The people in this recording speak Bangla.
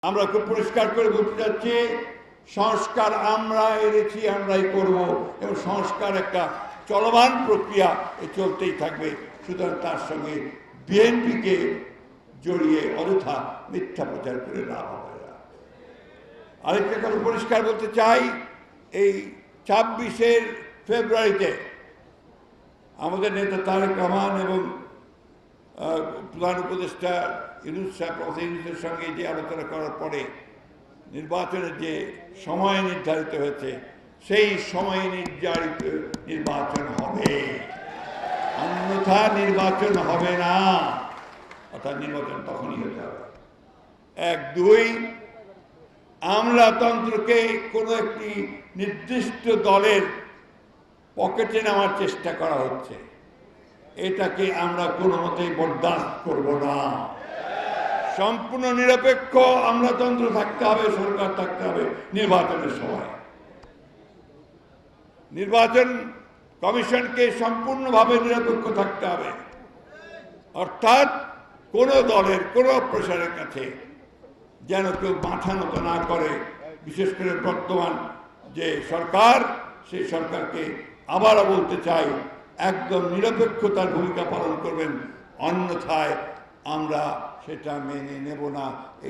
আমরা খুব পরিষ্কার করে বলতে চাচ্ছি, সংস্কার আমরা এনেছি, আমরাই করব, এবং সংস্কার একটা চলমান প্রক্রিয়া, চলতেই থাকবে। সুতরাং তার সঙ্গে বিএনপিকে জড়িয়ে অযথা মিথ্যা প্রচার করে লাভ হবে না। আরেকটা কথা পরিষ্কার বলতে চাই, এই 26শে ফেব্রুয়ারিতে আমাদের নেতা তারেক রহমান এবং প্রধান উপদেষ্টা ইউনূসের সঙ্গে যে আলোচনা করার পরে নির্বাচনের যে সময় নির্ধারিত হয়েছে, সেই সময় নির্বাচন হবে, অন্যথা নির্বাচন হবে না। অর্থাৎ নির্বাচন তখনই হতে হবে। 1, 2, আমলাতন্ত্রকে কোনো একটি নির্দিষ্ট দলের পকেটে নেওয়ার চেষ্টা করা হচ্ছে, এটাকে আমরা কোনো মতেই বরদাস্ত করব না। সম্পূর্ণ নিরপেক্ষ আমলাতন্ত্র থাকতে হবে, সরকার থাকতে হবে নির্বাচনের সময়। নির্বাচন কমিশনকে সম্পূর্ণভাবে নিরপেক্ষ থাকতে হবে, অর্থাৎ কোনো দলের কোনো প্রসারের কাছে যেন কেউ মাথা নত না করে। বিশেষ করে বর্তমান যে সরকার, সেই সরকারকে আবারও বলতে চাই, একদম নিরপেক্ষতার ভূমিকা পালন করবেন, অন্যথায় আমরা সেটা মেনে নেব না।